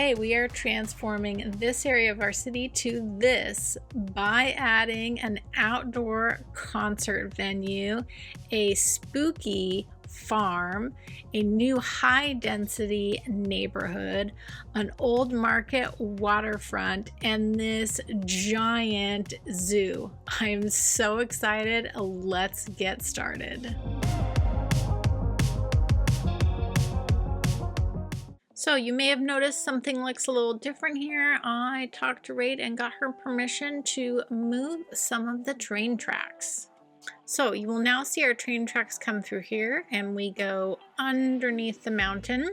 today we are transforming this area of our city to this by adding an outdoor concert venue, a spooky farm, a new high density neighborhood, an old market waterfront, and this giant zoo. I'm so excited. Let's get started. So you may have noticed something looks a little different here. I talked to Raid and got her permission to move some of the train tracks. So you will now see our train tracks come through here, and we go underneath the mountain.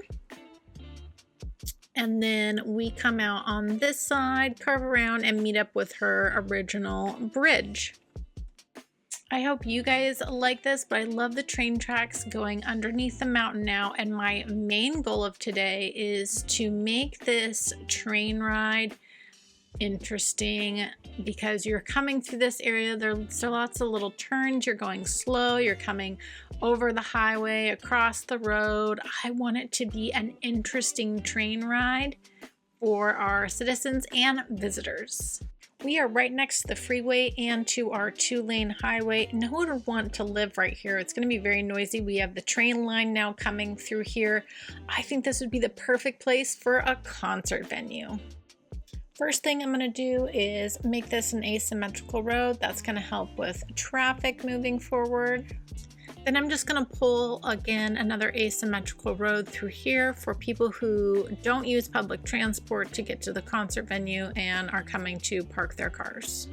And then we come out on this side, curve around, and meet up with her original bridge. I hope you guys like this, but I love the train tracks going underneath the mountain now, and my main goal of today is to make this train ride interesting because you're coming through this area. There's lots of little turns, you're going slow, you're coming over the highway, across the road. I want it to be an interesting train ride for our citizens and visitors. We are right next to the freeway and to our 2-lane highway. No one would want to live right here. It's going to be very noisy. We have the train line now coming through here. I think this would be the perfect place for a concert venue. First thing I'm going to do is make this an asymmetrical road. That's going to help with traffic moving forward. Then I'm just going to pull again another asymmetrical road through here for people who don't use public transport to get to the concert venue and are coming to park their cars.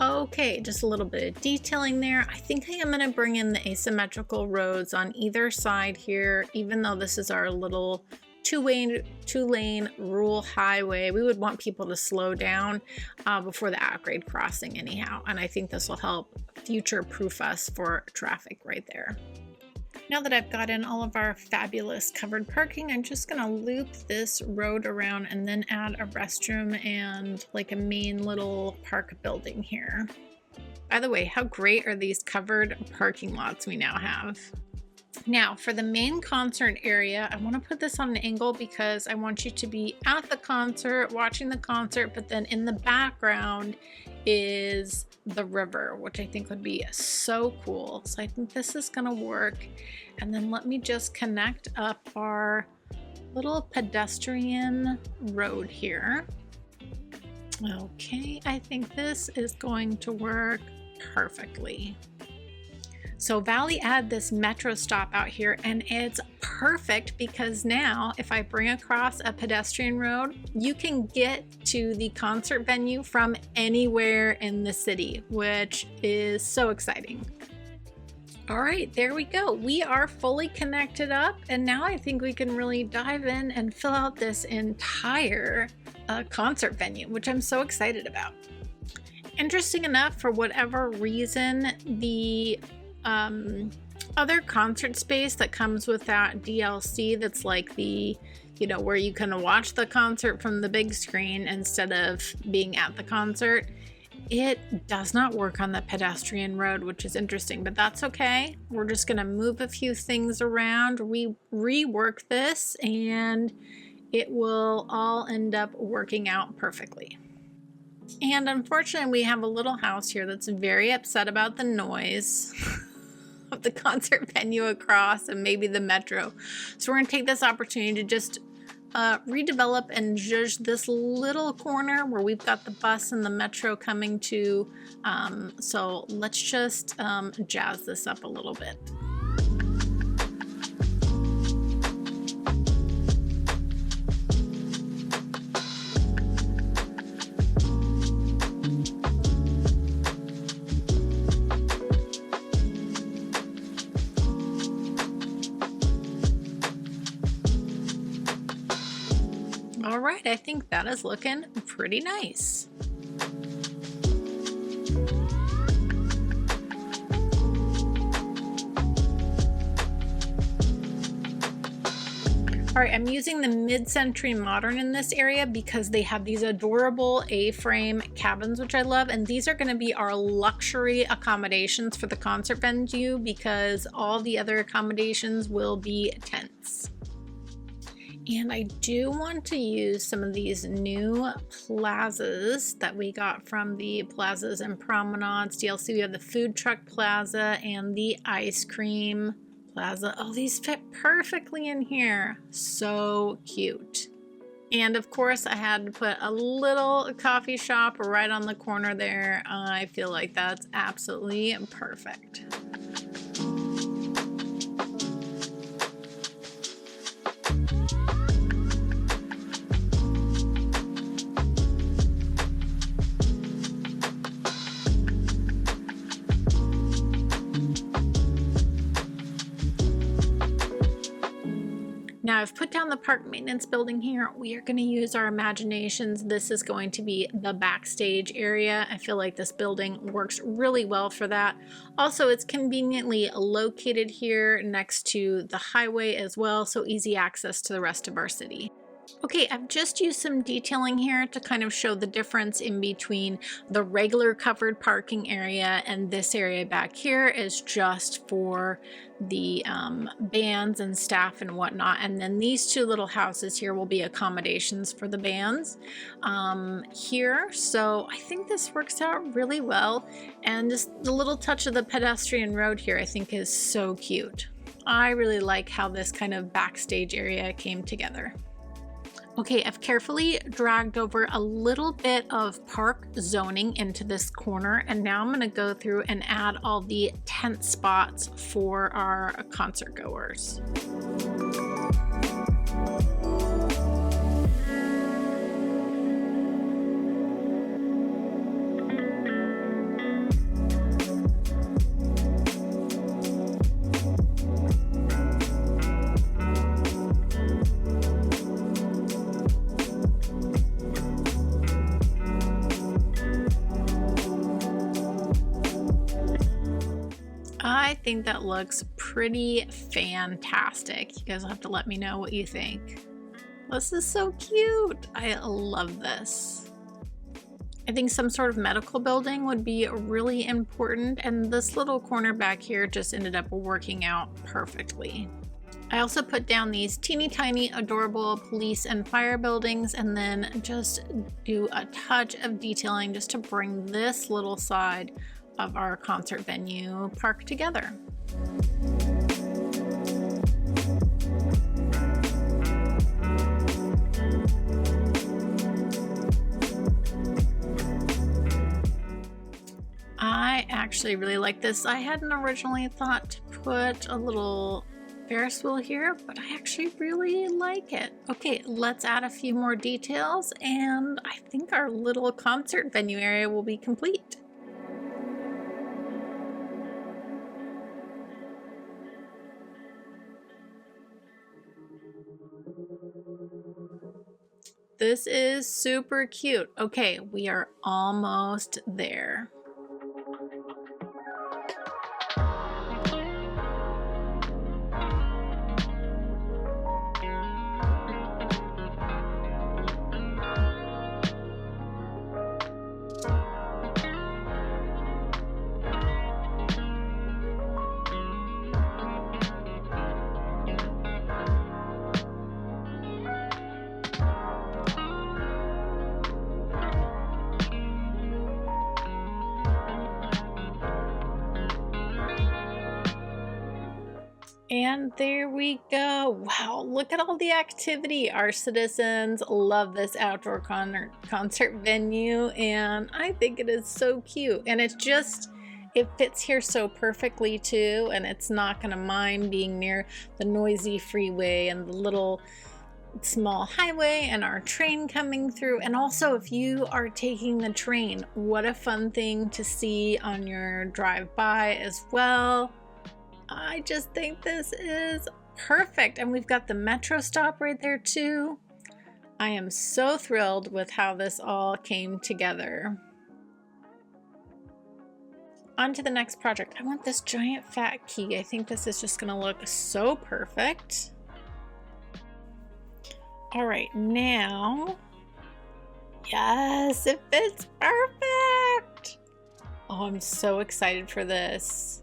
Okay, just a little bit of detailing there. I think I am going to bring in the asymmetrical roads on either side here, even though this is our little two-lane rural highway. We would want people to slow down before the at-grade crossing anyhow, and I think this will help future-proof us for traffic right there. Now that I've got in all of our fabulous covered parking, I'm just gonna loop this road around and then add a restroom and like a main little park building here. By the way, how great are these covered parking lots we now have? Now for the main concert area, I want to put this on an angle because I want you to be at the concert, watching the concert, but then in the background is the river, which I think would be so cool. So I think this is gonna work. And then let me just connect up our little pedestrian road here. Okay, I think this is going to work perfectly. So Valley added this metro stop out here, and it's perfect because now if I bring across a pedestrian road, you can get to the concert venue from anywhere in the city, which is so exciting. All right, there we go. We are fully connected up, and now I think we can really dive in and fill out this entire concert venue, which I'm so excited about. Interesting enough, for whatever reason, the other concert space that comes with that DLC, that's like the, where you can watch the concert from the big screen instead of being at the concert, it does not work on the pedestrian road, which is interesting, but that's okay. We're just gonna move a few things around, rework this, and it will all end up working out perfectly. And unfortunately, we have a little house here that's very upset about the noise of the concert venue across and maybe the metro. So we're gonna take this opportunity to just redevelop and zhuzh this little corner where we've got the bus and the metro coming to. So let's just jazz this up a little bit. All right, I think that is looking pretty nice. All right, I'm using the mid-century modern in this area because they have these adorable A-frame cabins, which I love. And these are going to be our luxury accommodations for the concert venue because all the other accommodations will be tents. And I do want to use some of these new plazas that we got from the Plazas and Promenades DLC. We have the food truck plaza and the ice cream plaza. Oh, these fit perfectly in here. So cute. And of course, I had to put a little coffee shop right on the corner there. I feel like that's absolutely perfect. Now I've put down the park maintenance building here. We are going to use our imaginations. This is going to be the backstage area. I feel like this building works really well for that. Also, it's conveniently located here next to the highway as well, so easy access to the rest of our city. Okay, I've just used some detailing here to kind of show the difference in between the regular covered parking area and this area back here is just for the bands and staff and whatnot. And then these two little houses here will be accommodations for the bands here. So I think this works out really well. And just the little touch of the pedestrian road here I think is so cute. I really like how this kind of backstage area came together. Okay, I've carefully dragged over a little bit of park zoning into this corner, and now I'm going to go through and add all the tent spots for our concert goers. I think that looks pretty fantastic. You guys will have to let me know what you think. This is so cute. I love this. I think some sort of medical building would be really important, and this little corner back here just ended up working out perfectly. I also put down these teeny tiny adorable police and fire buildings, and then just do a touch of detailing just to bring this little side of our concert venue park together. I actually really like this. I hadn't originally thought to put a little Ferris wheel here, but I actually really like it. Okay, let's add a few more details, and I think our little concert venue area will be complete. This is super cute. Okay, we are almost there. And there we go. Wow, look at all the activity. Our citizens love this outdoor concert venue, and I think it is so cute. And it fits here so perfectly too, and it's not gonna mind being near the noisy freeway and the little small highway and our train coming through. And also, if you are taking the train, what a fun thing to see on your drive by as well. I just think this is perfect. And we've got the metro stop right there too. I am so thrilled with how this all came together. On to the next project. I want this giant fat key. I think this is just gonna look so perfect. All right, now, yes, it fits perfect. Oh, I'm so excited for this.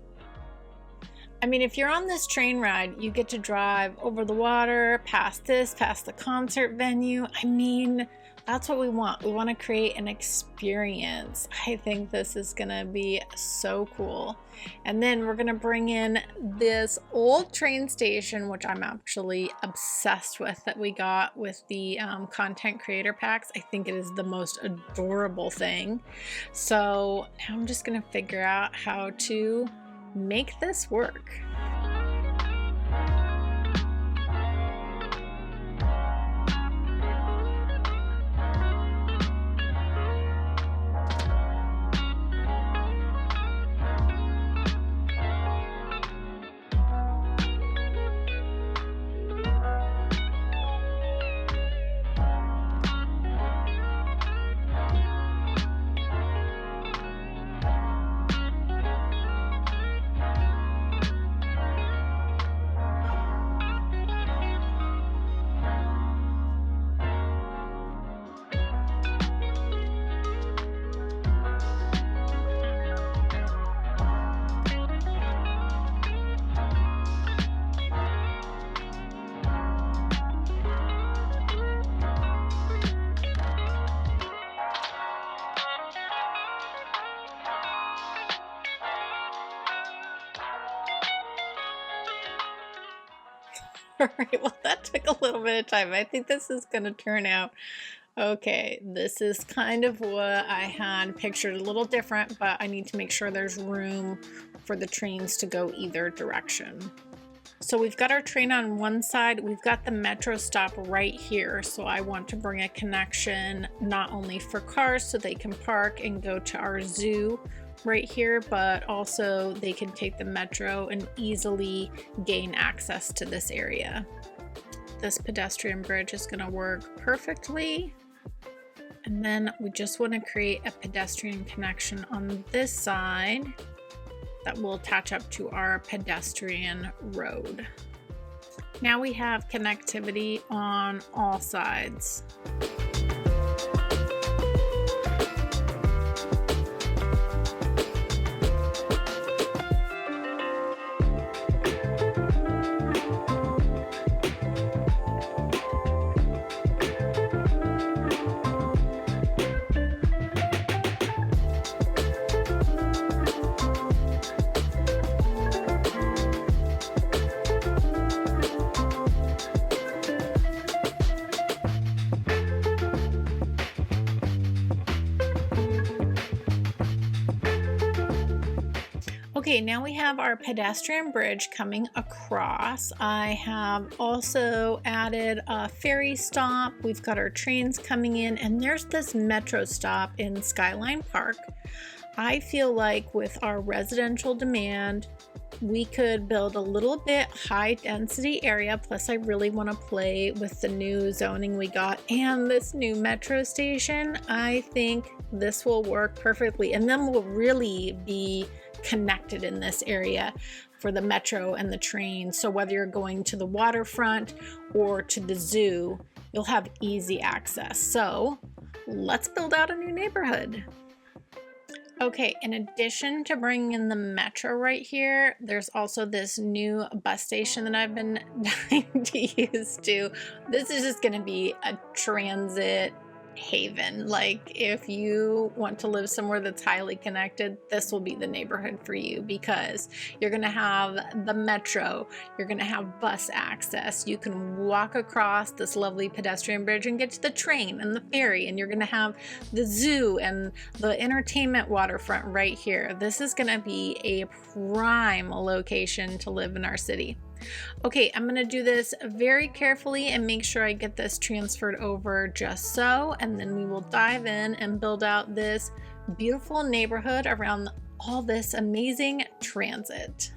I mean, if you're on this train ride, you get to drive over the water, past the concert venue. I mean, that's what we want. We want to create an experience. I think this is going to be so cool. And then we're going to bring in this old train station, which I'm actually obsessed with, that we got with the content creator packs. I think it is the most adorable thing. So now I'm just going to figure out how to make this work. All right, well, that took a little bit of time. I think this is going to turn out okay. This is kind of what I had pictured, a little different, but I need to make sure there's room for the trains to go either direction. So we've got our train on one side, we've got the metro stop right here. So I want to bring a connection not only for cars so they can park and go to our zoo right here, but also they can take the metro and easily gain access to this area. This pedestrian bridge is going to work perfectly. And then we just want to create a pedestrian connection on this side that will attach up to our pedestrian road. Now we have connectivity on all sides. Okay, now we have our pedestrian bridge coming across. I have also added a ferry stop. We've got our trains coming in, and there's this metro stop in Skyline Park. I feel like with our residential demand, we could build a little bit high density area. Plus, I really want to play with the new zoning we got and this new metro station. I think this will work perfectly, and then we'll really be connected in this area for the metro and the train. So whether you're going to the waterfront or to the zoo, you'll have easy access. So let's build out a new neighborhood. Okay, in addition to bringing in the metro right here, there's also this new bus station that I've been dying to use too. This is just going to be a transit haven. Like, if you want to live somewhere that's highly connected, this will be the neighborhood for you, because you're going to have the metro, you're going to have bus access, you can walk across this lovely pedestrian bridge and get to the train and the ferry, and you're going to have the zoo and the entertainment waterfront right here. This is going to be a prime location to live in our city. Okay, I'm going to do this very carefully and make sure I get this transferred over just so, and then we will dive in and build out this beautiful neighborhood around all this amazing transit.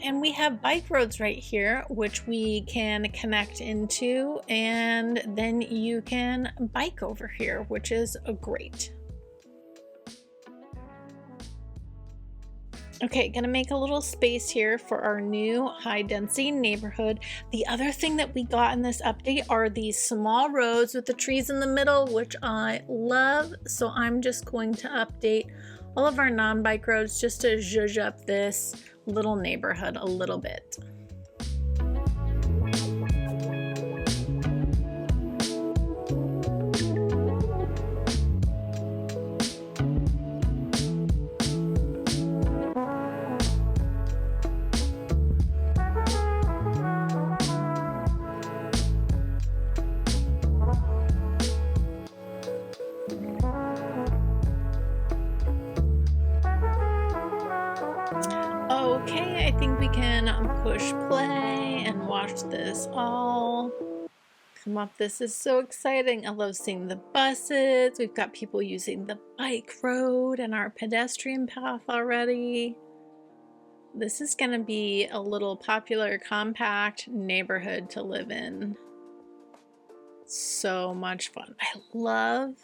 And we have bike roads right here, which we can connect into, and then you can bike over here, which is great. Okay, gonna make a little space here for our new high density neighborhood. The other thing that we got in this update are these small roads with the trees in the middle, which I love. So I'm just going to update all of our non-bike roads just to zhuzh up this little neighborhood a little bit. Okay, I think we can push play and watch this all come up. This is so exciting. I love seeing the buses. We've got people using the bike road and our pedestrian path already. This is going to be a little popular, compact neighborhood to live in. So much fun. I love,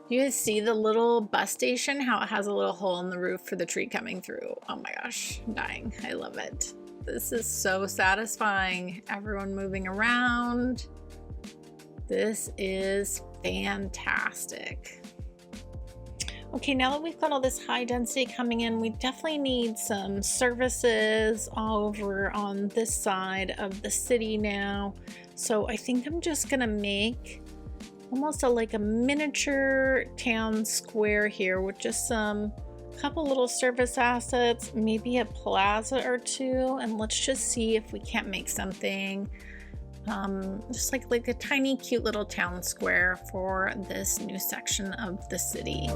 you guys see the little bus station, how it has a little hole in the roof for the tree coming through. Oh my gosh, I'm dying. I love it. This is so satisfying. Everyone moving around. This is fantastic. Okay, now that we've got all this high density coming in, we definitely need some services all over on this side of the city now. So I think I'm just gonna make almost like a miniature town square here with just some couple little service assets, maybe a plaza or two, and let's just see if we can't make something just like a tiny cute little town square for this new section of the city.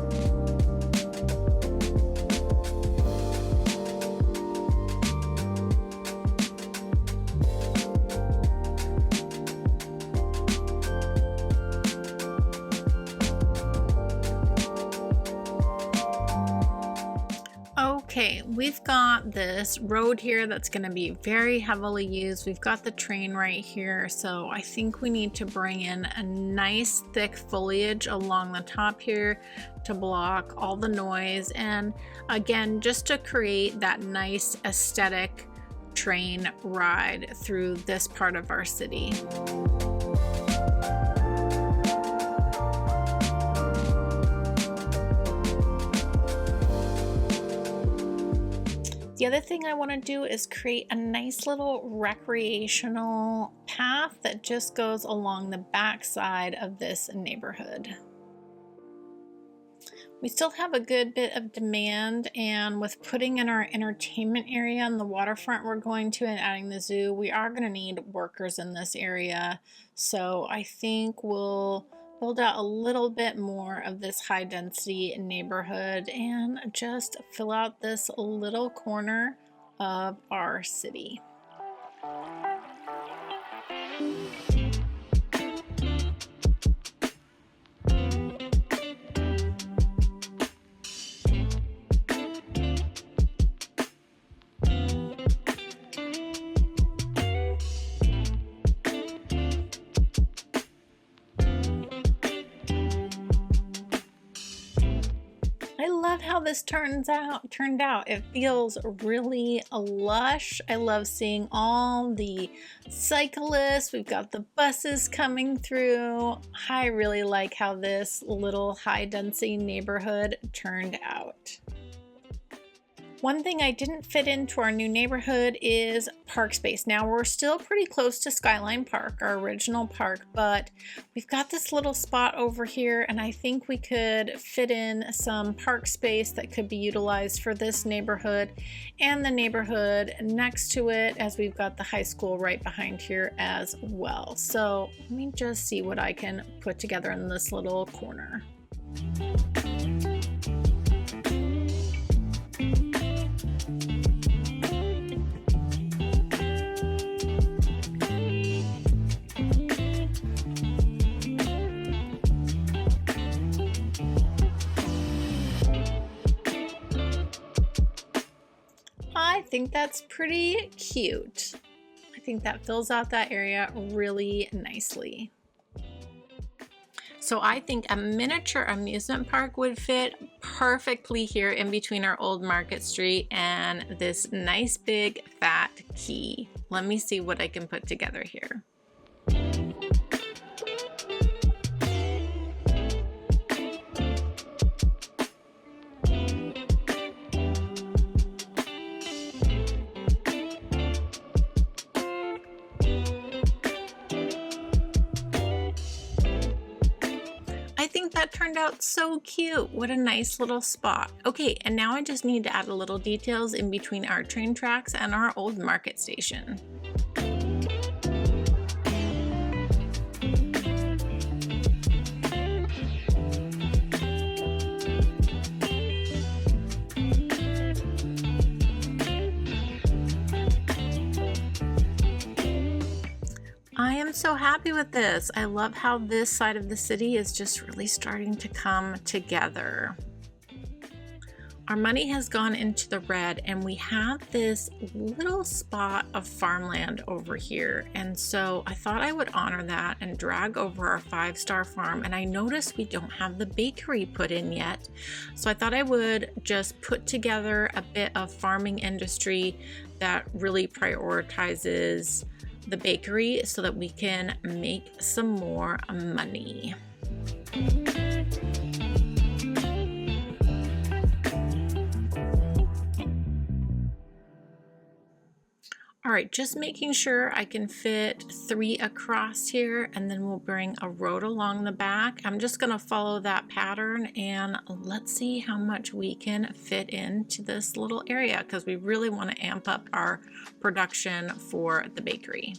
Okay, we've got this road here that's going to be very heavily used. We've got the train right here, so I think we need to bring in a nice thick foliage along the top here to block all the noise, and again, just to create that nice aesthetic train ride through this part of our city. The other thing I want to do is create a nice little recreational path that just goes along the back side of this neighborhood. We still have a good bit of demand, and with putting in our entertainment area on the waterfront we're going to and adding the zoo, we are going to need workers in this area. So I think we'll build out a little bit more of this high density neighborhood and just fill out this little corner of our city. I love how this turned out. It feels really lush. I love seeing all the cyclists. We've got the buses coming through. I really like how this little high density neighborhood turned out. One thing I didn't fit into our new neighborhood is park space. Now we're still pretty close to Skyline Park, our original park, but we've got this little spot over here, and I think we could fit in some park space that could be utilized for this neighborhood and the neighborhood next to it, as we've got the high school right behind here as well. So let me just see what I can put together in this little corner. I think that's pretty cute. I think that fills out that area really nicely. So I think a miniature amusement park would fit perfectly here in between our old Market Street and this nice big fat key. Let me see what I can put together here. That turned out so cute. What a nice little spot. Okay, and now I just need to add a little details in between our train tracks and our old market station. I am so happy with this. I love how this side of the city is just really starting to come together. Our money has gone into the red and we have this little spot of farmland over here. And so I thought I would honor that and drag over our 5-star farm. And I noticed we don't have the bakery put in yet. So I thought I would just put together a bit of farming industry that really prioritizes the bakery so that we can make some more money. All right, just making sure I can fit 3 across here, and then we'll bring a road along the back. I'm just gonna follow that pattern and let's see how much we can fit into this little area because we really want to amp up our production for the bakery.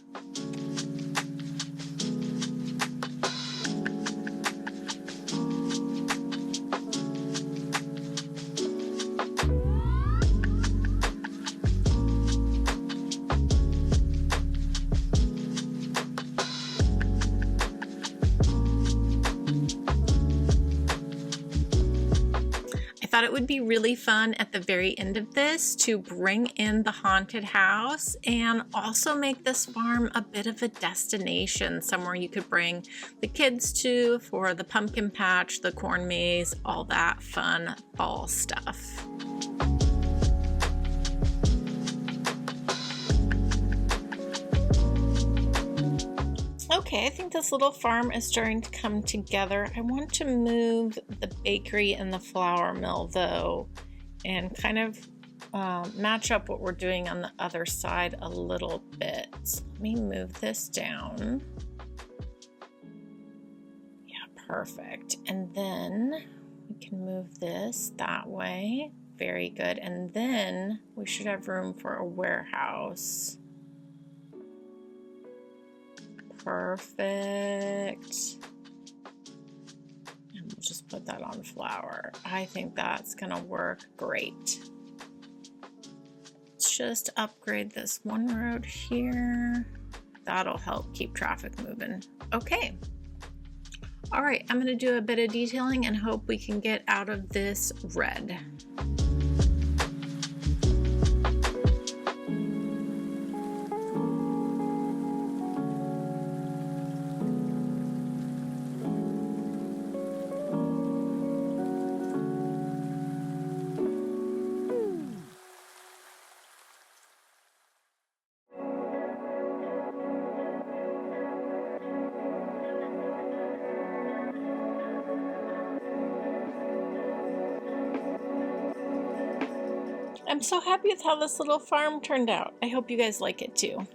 I thought it would be really fun at the very end of this to bring in the haunted house and also make this farm a bit of a destination, somewhere you could bring the kids to for the pumpkin patch, the corn maze, all that fun fall stuff. Okay, I think this little farm is starting to come together. I want to move the bakery and the flour mill though, and kind of match up what we're doing on the other side a little bit. So let me move this down. Yeah, perfect. And then we can move this that way. Very good. And then we should have room for a warehouse. Perfect. And we'll just put that on flour. I think that's gonna work great. Let's just upgrade this one road here. That'll help keep traffic moving. Okay. All right, I'm gonna do a bit of detailing and hope we can get out of this red. I'm so happy with how this little farm turned out. I hope you guys like it too.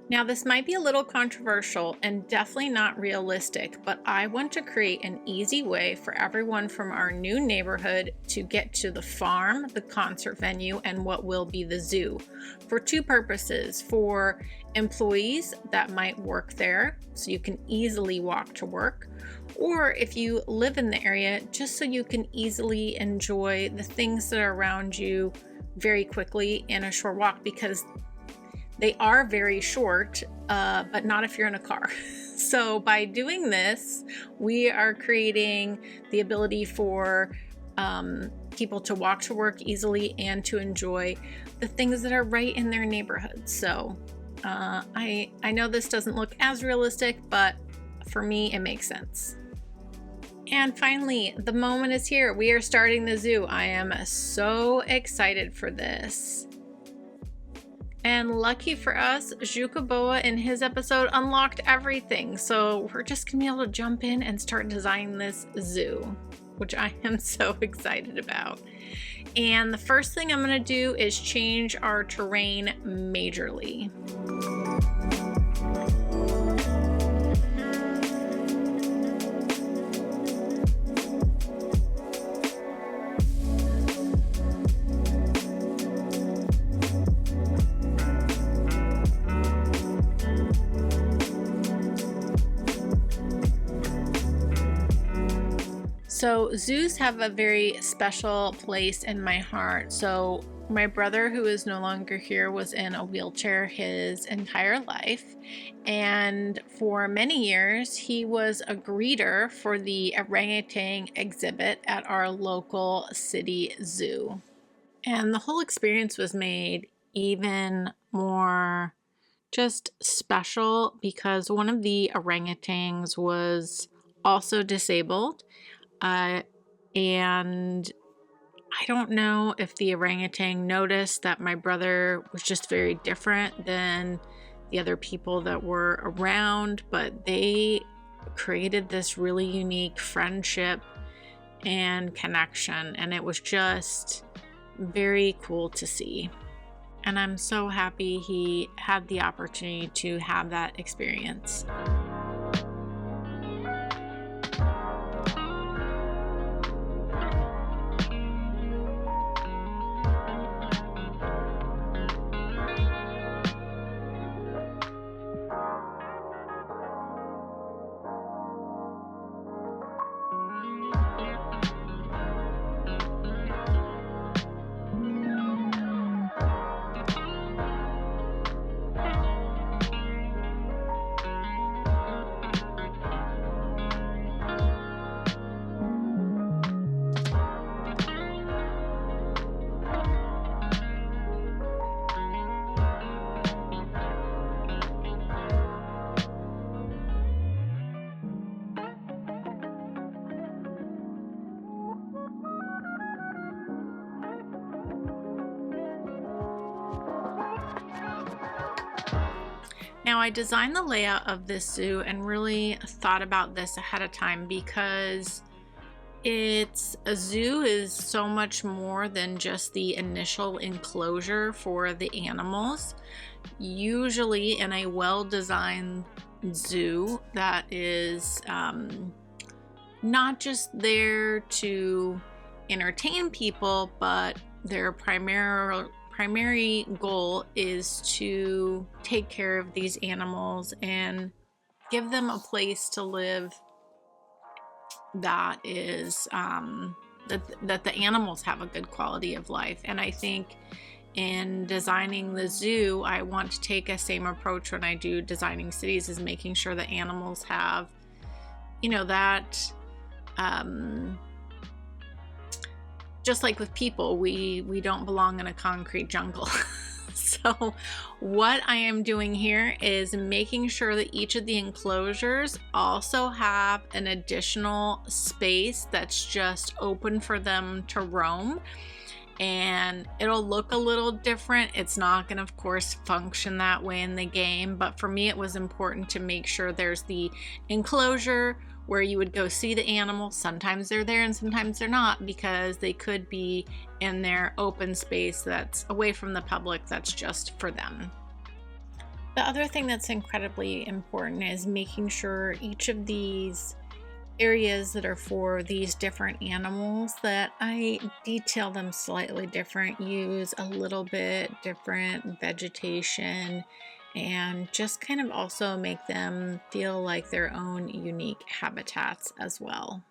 Now this might be a little controversial and definitely not realistic, but I want to create an easy way for everyone from our new neighborhood to get to the farm, the concert venue, and what will be the zoo for 2 purposes. For employees that might work there, so you can easily walk to work, or if you live in the area, just so you can easily enjoy the things that are around you very quickly in a short walk, because they are very short, but not if you're in a car. So by doing this, we are creating the ability for people to walk to work easily and to enjoy the the things that are right in their neighborhood. So I know this doesn't look as realistic, but for me, it makes sense. And finally, the moment is here. We are starting the zoo. I am so excited for this. And lucky for us, Jukaboa in his episode unlocked everything. So we're just gonna be able to jump in and start designing this zoo, which I am so excited about. And the first thing I'm gonna do is change our terrain majorly. So zoos have a very special place in my heart. So my brother, who is no longer here, was in a wheelchair his entire life. And for many years, he was a greeter for the orangutan exhibit at our local city zoo. And the whole experience was made even more just special because one of the orangutans was also disabled. And I don't know if the orangutan noticed that my brother was just very different than the other people that were around, but they created this really unique friendship and connection, and it was just very cool to see. And I'm so happy he had the opportunity to have that experience. Now, I designed the layout of this zoo and really thought about this ahead of time because a zoo is so much more than just the initial enclosure for the animals. Usually in a well-designed zoo that is not just there to entertain people, but their primary goal is to take care of these animals and give them a place to live that is that the animals have a good quality of life. And I think in designing the zoo, I want to take a same approach when I do designing cities, is making sure the animals have, you know, that just like with people, we don't belong in a concrete jungle. So what I am doing here is making sure that each of the enclosures also have an additional space that's just open for them to roam. And it'll look a little different. It's not going to, of course, function that way in the game, but for me it was important to make sure there's the enclosure where you would go see the animals. Sometimes they're there and sometimes they're not, because they could be in their open space that's away from the public, that's just for them. The other thing that's incredibly important is making sure each of these areas that are for these different animals, that I detail them slightly different, use a little bit different vegetation, and just kind of also make them feel like their own unique habitats as well.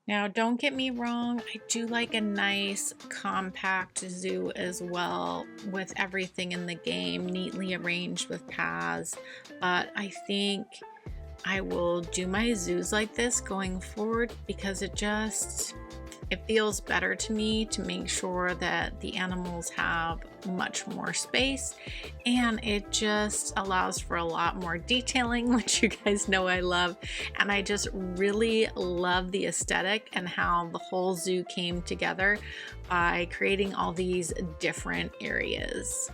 Now, don't get me wrong, I do like a nice compact zoo as well, with everything in the game neatly arranged with paths, but I think I will do my zoos like this going forward because it just It feels better to me to make sure that the animals have much more space, and it just allows for a lot more detailing, which you guys know I love. And I just really love the aesthetic and how the whole zoo came together by creating all these different areas.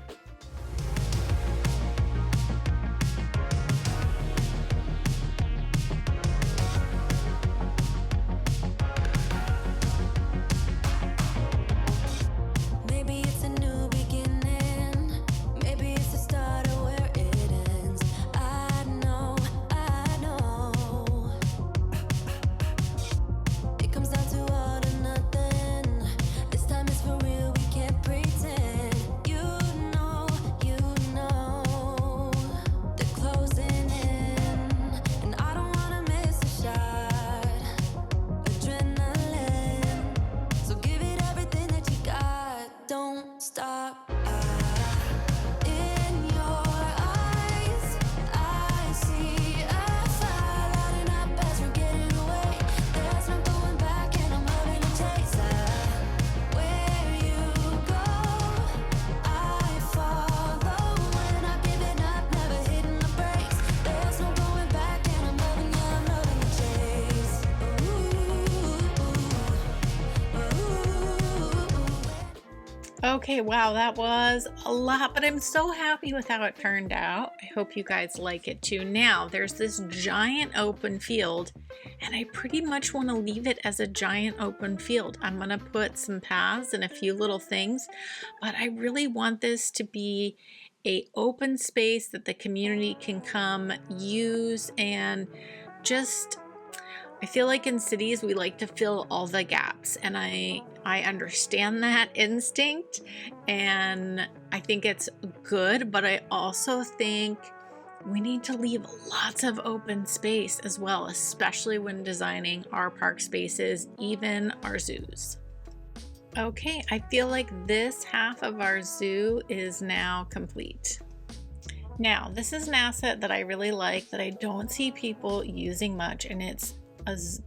Okay, wow, that was a lot, but I'm so happy with how it turned out. I hope you guys like it too. Now, there's this giant open field, and I pretty much want to leave it as a giant open field. I'm going to put some paths and a few little things, but I really want this to be an open space that the community can come use, and just I feel like in cities we like to fill all the gaps, and I understand that instinct, and I think it's good, but I also think we need to leave lots of open space as well, especially when designing our park spaces, even our zoos. Okay, I feel like this half of our zoo is now complete. Now, this is an asset that I really like that I don't see people using much, and it's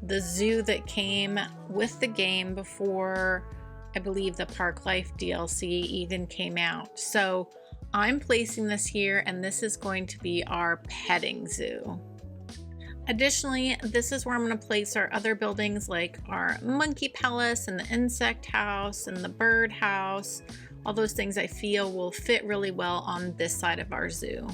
the zoo that came with the game before I believe the Park Life DLC even came out. So I'm placing this here, and this is going to be our petting zoo. Additionally, this is where I'm going to place our other buildings like our monkey palace and the insect house and the bird house. All those things I feel will fit really well on this side of our zoo.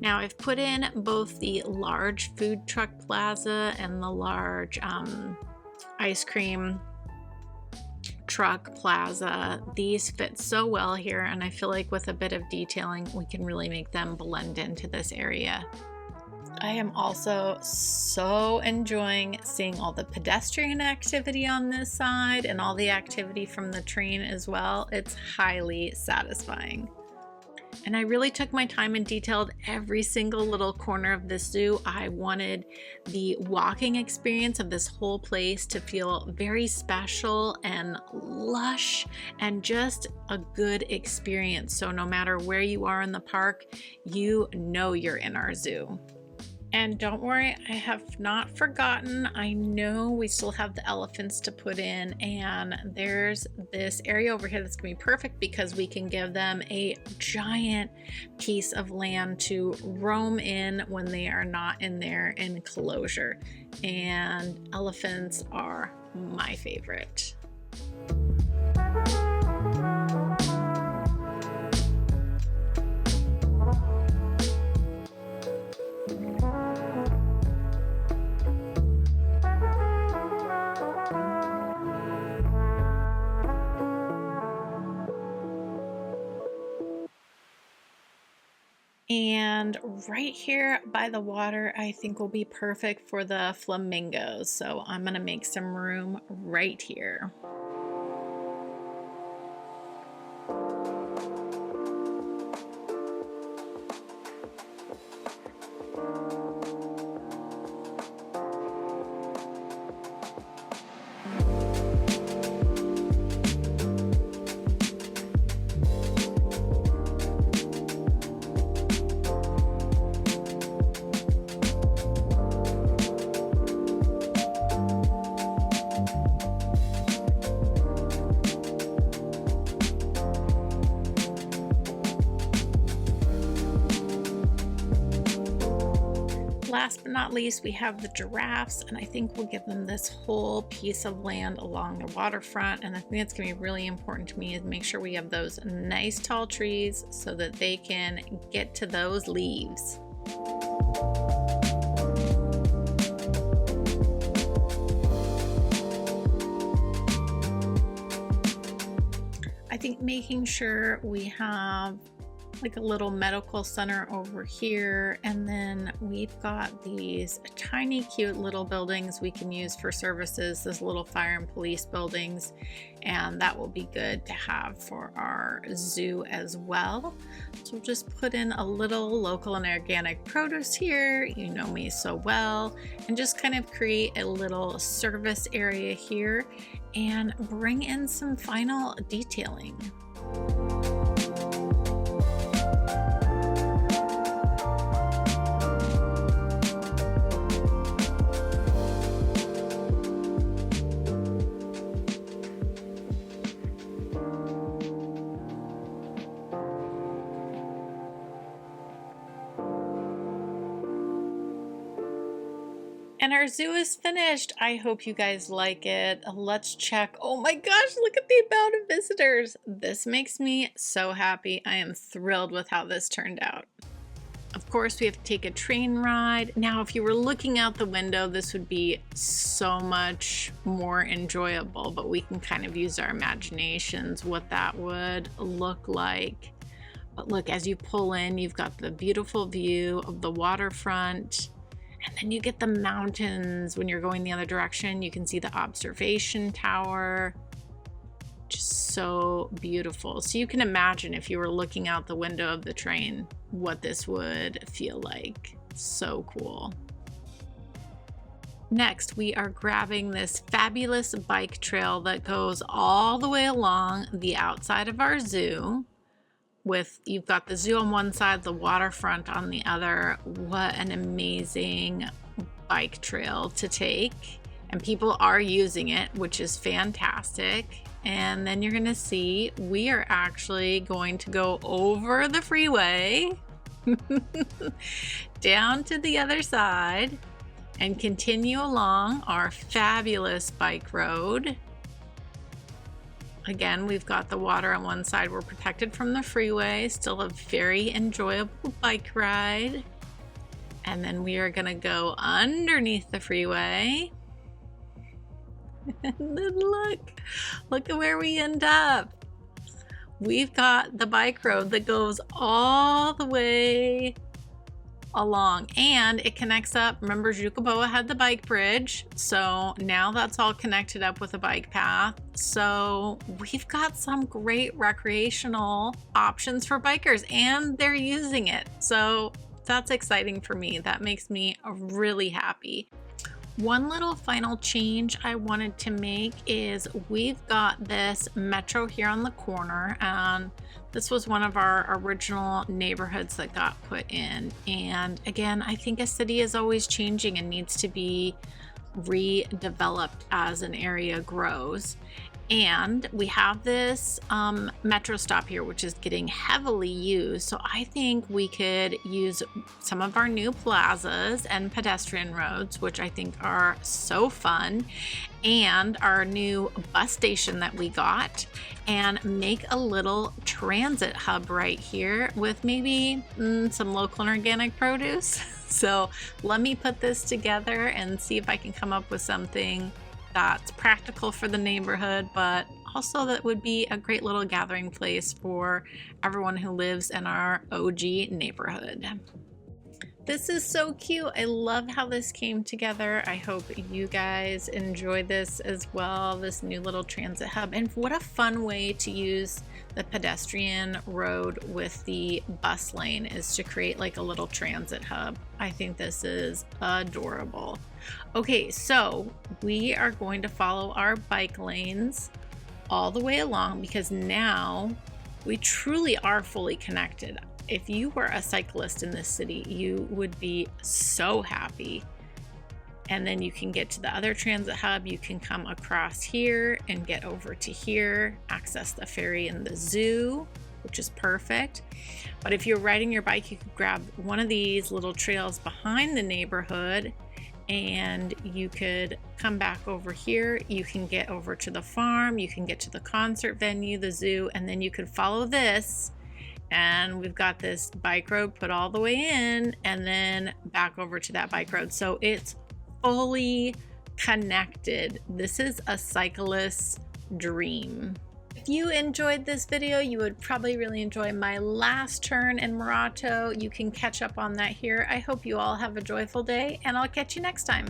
Now I've put in both the large food truck plaza and the large ice cream truck plaza. These fit so well here, and I feel like with a bit of detailing we can really make them blend into this area. I am also so enjoying seeing all the pedestrian activity on this side and all the activity from the train as well. It's highly satisfying. And I really took my time and detailed every single little corner of this zoo. I wanted the walking experience of this whole place to feel very special and lush and just a good experience. So no matter where you are in the park, you know you're in our zoo. And don't worry, I have not forgotten. I know we still have the elephants to put in, and there's this area over here that's gonna be perfect because we can give them a giant piece of land to roam in when they are not in their enclosure. And elephants are my favorite. And right here by the water, I think will be perfect for the flamingos. So I'm gonna make some room right here. last but not least, we have the giraffes, and I think we'll give them this whole piece of land along the waterfront. And the thing that's going to be really important to me is make sure we have those nice tall trees so that they can get to those leaves. I think making sure we have like a little medical center over here, and then we've got these tiny cute little buildings we can use for services, those little fire and police buildings, and that will be good to have for our zoo as well. So we'll just put in a little local and organic produce here, you know me so well, and just kind of create a little service area here and bring in some final detailing. And our zoo is finished. I hope you guys like it. Let's check. Oh my gosh, look at the amount of visitors. This makes me so happy. I am thrilled with how this turned out. Of course, we have to take a train ride. Now, if you were looking out the window, this would be so much more enjoyable, but we can kind of use our imaginations what that would look like. But look, as you pull in, you've got the beautiful view of the waterfront. And then you get the mountains when you're going the other direction. You can see the observation tower. Just so beautiful. So you can imagine if you were looking out the window of the train, what this would feel like. So cool. Next, we are grabbing this fabulous bike trail that goes all the way along the outside of our zoo. You've got the zoo on one side, the waterfront on the other. What an amazing bike trail to take. And people are using it, which is fantastic. And then you're gonna see, we are actually going to go over the freeway down to the other side and continue along our fabulous bike road. Again, we've got the water on one side. We're protected from the freeway. Still a very enjoyable bike ride. And then we are gonna go underneath the freeway. And then look at where we end up. We've got the bike road that goes all the way along, and it connects up. Remember, Jukaboa had the bike bridge, so now that's all connected up with a bike path. So we've got some great recreational options for bikers, and they're using it. So that's exciting for me. That makes me really happy. One little final change I wanted to make is we've got this metro here on the corner, and this was one of our original neighborhoods that got put in. And again, I think a city is always changing and needs to be redeveloped as an area grows. And we have this metro stop here, which is getting heavily used. So I think we could use some of our new plazas and pedestrian roads, which I think are so fun, and our new bus station that we got, and make a little transit hub right here with maybe some local and organic produce. So let me put this together and see if I can come up with something that's practical for the neighborhood, but also that would be a great little gathering place for everyone who lives in our OG neighborhood. This is so cute. I love how this came together. I hope you guys enjoy this as well, this new little transit hub. And what a fun way to use the pedestrian road with the bus lane is to create like a little transit hub. I think this is adorable. Okay, so we are going to follow our bike lanes all the way along because now we truly are fully connected. If you were a cyclist in this city, you would be so happy. And then you can get to the other transit hub. You can come across here and get over to here, access the ferry and the zoo. which is perfect. But if you're riding your bike, you could grab one of these little trails behind the neighborhood and you could come back over here. You can get over to the farm, you can get to the concert venue, the zoo, and then you could follow this. And we've got this bike road put all the way in and then back over to that bike road. So it's fully connected. This is a cyclist's dream. If you enjoyed this video, you would probably really enjoy my last turn in Morato. You can catch up on that here. I hope you all have a joyful day, and I'll catch you next time.